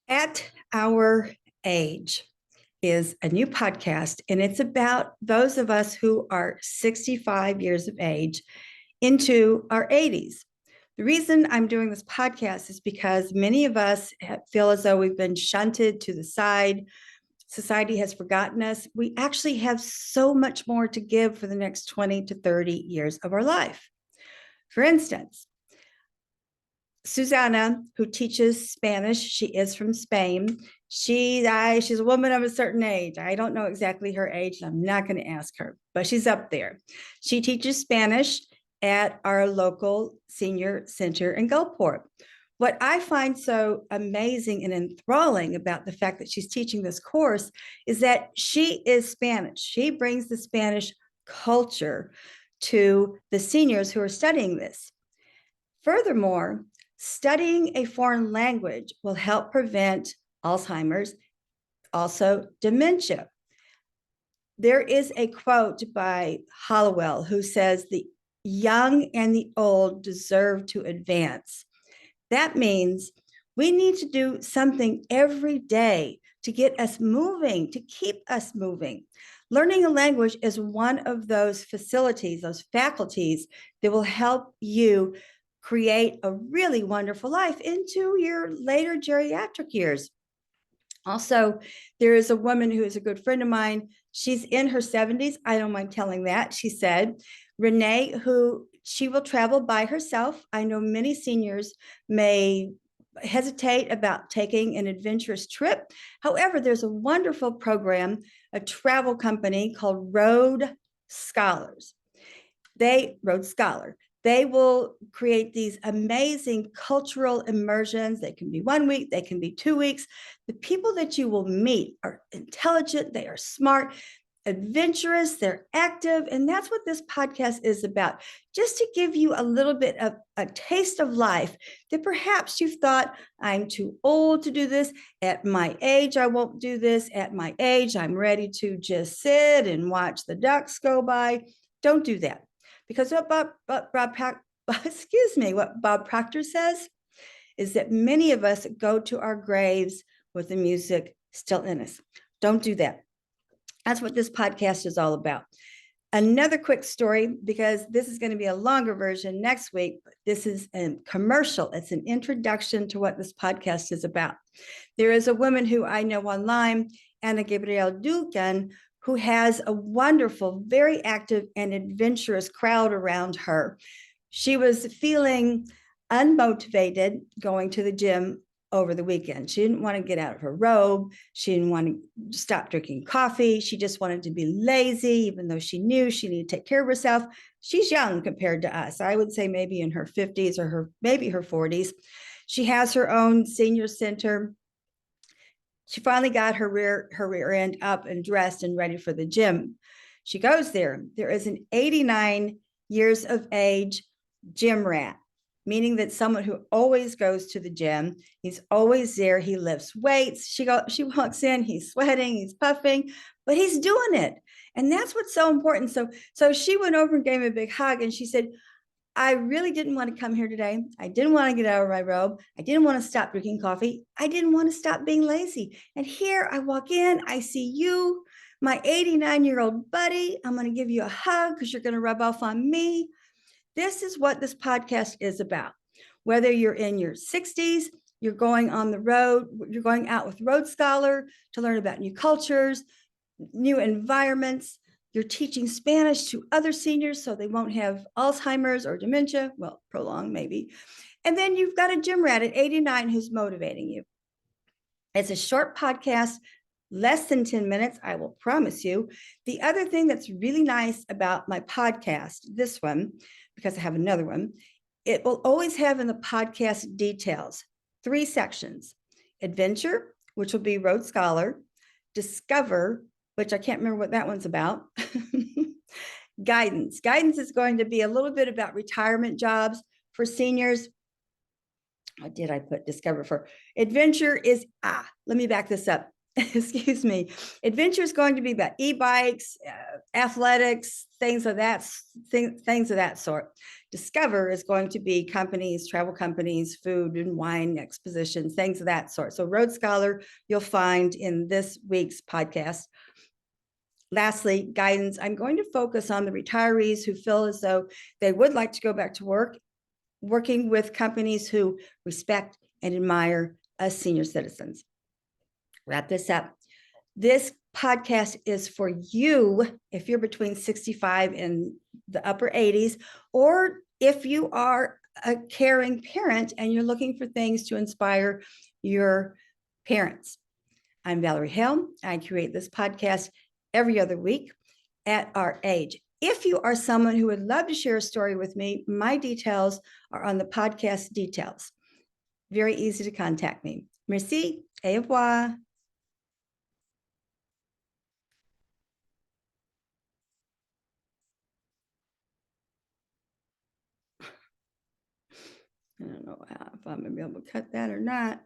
At Our Age is a new podcast, and it's about those of us who are 65 years of age into our 80s. The reason I'm doing this podcast is because many of us feel as though we've been shunted to the side. Society has forgotten us. We actually have so much more to give for the next 20 to 30 years of our life. For instance, Susanna, who teaches Spanish, she is from Spain. She's a woman of a certain age. I don't know exactly her age. I'm not going to ask her, but she's up there. She teaches Spanish at our local senior center in Gulfport. What I find so amazing and enthralling about the fact that she's teaching this course is that she is Spanish. She brings the Spanish culture to the seniors who are studying this. Furthermore, studying a foreign language will help prevent Alzheimer's, also dementia. There is a quote by Hollowell who says, "The young and the old deserve to advance." That means we need to do something every day to get us moving, to keep us moving. Learning a language is one of those facilities, those faculties that will help you create a really wonderful life into your later geriatric years. Also, there is a woman who is a good friend of mine. She's in her 70s. I don't mind telling that. She said, Renee, who she will travel by herself. I know many seniors may hesitate about taking an adventurous trip. However, there's a wonderful program, a travel company called Road Scholars. Road Scholar. They will create these amazing cultural immersions. They can be 1 week, they can be 2 weeks. The people that you will meet are intelligent, they are smart, adventurous, they're active. And that's what this podcast is about. Just to give you a little bit of a taste of life that perhaps you've thought, I'm too old to do this. At my age, I won't do this. At my age, I'm ready to just sit and watch the ducks go by. Don't do that. Because what Bob Proctor says is that many of us go to our graves with the music still in us. Don't do that. That's what this podcast is all about. Another quick story, because this is going to be a longer version next week. This is a commercial. It's an introduction to what this podcast is about. There is a woman who I know online, Anna Gabrielle Dugan, who has a wonderful, very active and adventurous crowd around her. She was feeling unmotivated going to the gym over the weekend. She didn't want to get out of her robe. She didn't want to stop drinking coffee. She just wanted to be lazy, even though she knew she needed to take care of herself. She's young compared to us. I would say maybe in her 50s or maybe her 40s. She has her own senior center. She finally got her rear end up and dressed and ready for the gym. She goes there. There is an 89 years of age gym rat, meaning that someone who always goes to the gym. He's always there. He lifts weights. She walks in, he's sweating, he's puffing, but he's doing it. And that's what's so important. So she went over and gave him a big hug, and she said, I really didn't want to come here today. I didn't want to get out of my robe. I didn't want to stop drinking coffee. I didn't want to stop being lazy. And here I walk in, I see you, my 89-year-old buddy. I'm going to give you a hug because you're going to rub off on me. This is what this podcast is about. Whether you're in your 60s, you're going on the road, you're going out with Road Scholar to learn about new cultures, new environments. You're teaching Spanish to other seniors so they won't have Alzheimer's or dementia, well, prolonged maybe. And then you've got a gym rat at 89 who's motivating you. It's a short podcast, less than 10 minutes, I will promise you. The other thing that's really nice about my podcast, this one, because I have another one, it will always have in the podcast details 3 sections: adventure, which will be Road Scholar; discover, which I can't remember what that one's about; guidance. Guidance is going to be a little bit about retirement jobs for seniors. What did I put discover for? Adventure is, let me back this up. Excuse me. Adventure is going to be about e-bikes, athletics, things of that sort. discover is going to be companies, travel companies, food and wine expositions, things of that sort. So Road Scholar, you'll find in this week's podcast. Lastly, guidance. I'm going to focus on the retirees who feel as though they would like to go back to work, working with companies who respect and admire us senior citizens. Wrap this up. This podcast is for you if you're between 65 and the upper 80s, or if you are a caring parent and you're looking for things to inspire your parents. I'm Valerie Helm. I create this podcast every other week at our age. If you are someone who would love to share a story with me, my details are on the podcast details. Very easy to contact me. Merci, au revoir. I don't know if I'm gonna be able to cut that or not.